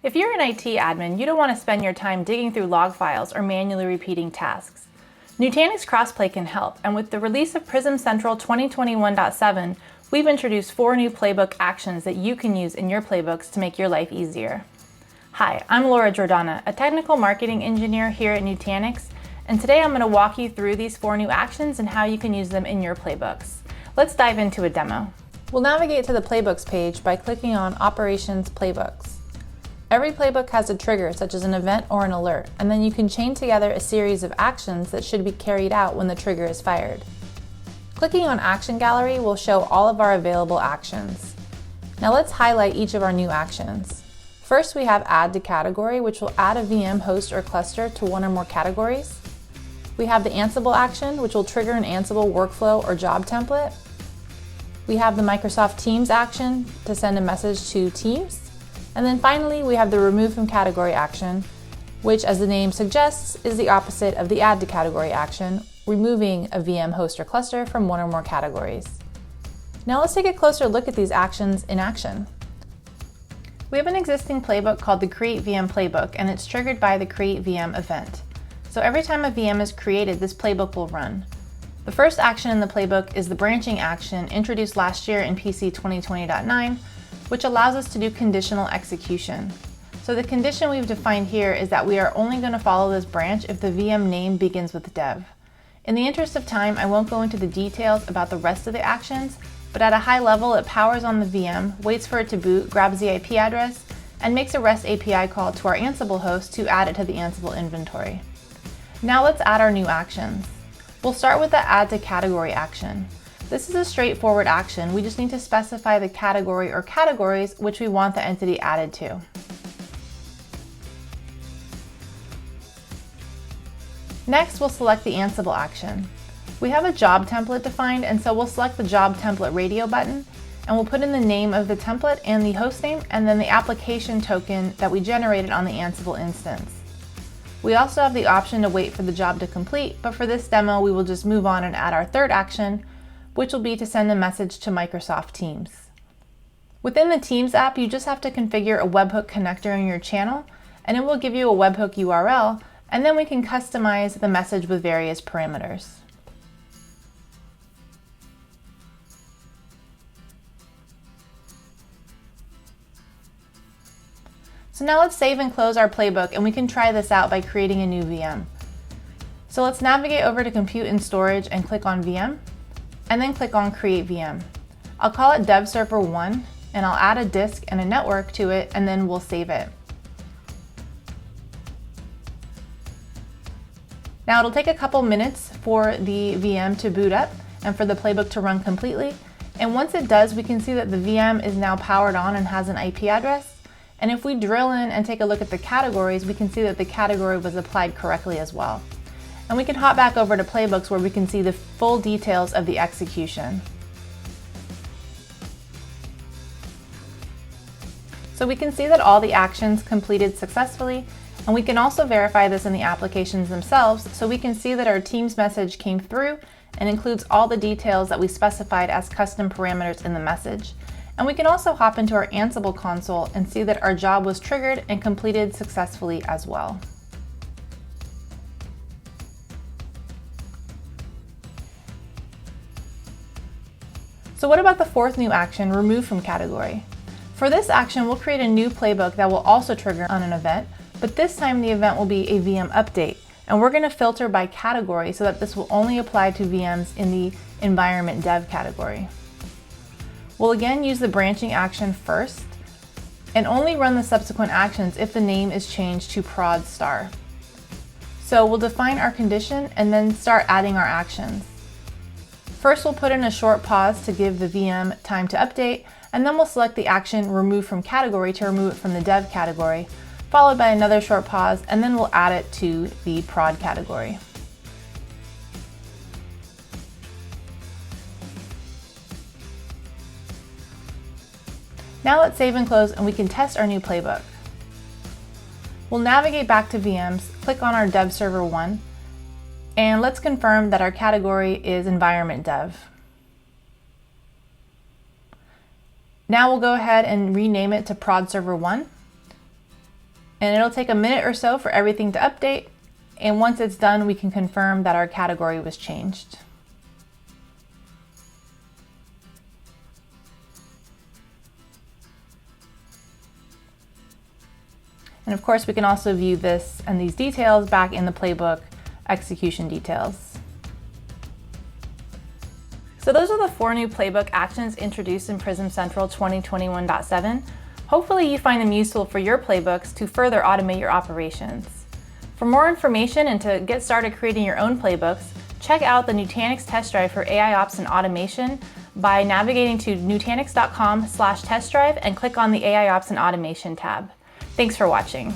If you're an IT admin, you don't want to spend your time digging through log files or manually repeating tasks. Nutanix Crossplay can help, and with the release of PC.2021.7, we've introduced 4 new playbook actions that you can use in your playbooks to make your life easier. Hi, I'm Laura Jordana, a technical marketing engineer here at Nutanix, and today I'm going to walk you through these 4 new actions and how you can use them in your playbooks. Let's dive into a demo. We'll navigate to the Playbooks page by clicking on Operations Playbooks. Every playbook has a trigger, such as an event or an alert, and then you can chain together a series of actions that should be carried out when the trigger is fired. Clicking on Action Gallery will show all of our available actions. Now let's highlight each of our new actions. First, we have Add to Category, which will add a VM host or cluster to one or more categories. We have the Ansible action, which will trigger an Ansible workflow or job template. We have the Microsoft Teams action to send a message to Teams. And then finally, we have the Remove from Category action, which, as the name suggests, is the opposite of the Add to Category action, removing a VM host or cluster from one or more categories. Now let's take a closer look at these actions in action. We have an existing playbook called the Create VM Playbook, and it's triggered by the Create VM event. So every time a VM is created, this playbook will run. The first action in the playbook is the branching action introduced last year in PC 2020.9, which allows us to do conditional execution. So the condition we've defined here is that we are only going to follow this branch if the VM name begins with dev. In the interest of time, I won't go into the details about the rest of the actions, but at a high level, it powers on the VM, waits for it to boot, grabs the IP address, and makes a REST API call to our Ansible host to add it to the Ansible inventory. Now let's add our new actions. We'll start with the Add to Category action. This is a straightforward action. We just need to specify the category or categories which we want the entity added to. Next, we'll select the Ansible action. We have a job template defined, and so we'll select the Job Template Radio button, and we'll put in the name of the template and the hostname, and then the application token that we generated on the Ansible instance. We also have the option to wait for the job to complete, but for this demo, we will just move on and add our third action, which will be to send a message to Microsoft Teams. Within the Teams app, you just have to configure a webhook connector in your channel, and it will give you a webhook URL, and then we can customize the message with various parameters. So now let's save and close our playbook, and we can try this out by creating a new VM. So let's navigate over to Compute and Storage and click on VM, and then click on Create VM. I'll call it Dev Server 1, and I'll add a disk and a network to it, and then we'll save it. Now it'll take a couple minutes for the VM to boot up and for the playbook to run completely. And once it does, we can see that the VM is now powered on and has an IP address. And if we drill in and take a look at the categories, we can see that the category was applied correctly as well. And we can hop back over to Playbooks where we can see the full details of the execution. So we can see that all the actions completed successfully, and we can also verify this in the applications themselves, so we can see that our Teams message came through and includes all the details that we specified as custom parameters in the message. And we can also hop into our Ansible console and see that our job was triggered and completed successfully as well. So what about the fourth new action, Remove from Category? For this action, we'll create a new playbook that will also trigger on an event, but this time the event will be a VM update, and we're going to filter by category so that this will only apply to VMs in the environment dev category. We'll again use the branching action first, and only run the subsequent actions if the name is changed to prod star. So we'll define our condition and then start adding our actions. First, we'll put in a short pause to give the VM time to update, and then we'll select the action Remove from Category to remove it from the dev category, followed by another short pause, and then we'll add it to the prod category. Now let's save and close, and we can test our new playbook. We'll navigate back to VMs, click on our Dev Server 1, and let's confirm that our category is Environment Dev. Now we'll go ahead and rename it to Prod Server 1. And it'll take a minute or so for everything to update. And once it's done, we can confirm that our category was changed. And of course, we can also view this and these details back in the playbook execution details. So those are the 4 new playbook actions introduced in Prism Central 2021.7. Hopefully you find them useful for your playbooks to further automate your operations. For more information and to get started creating your own playbooks, check out the Nutanix test drive for AIOps and automation by navigating to nutanix.com/test drive and click on the AIOps and automation tab. Thanks for watching.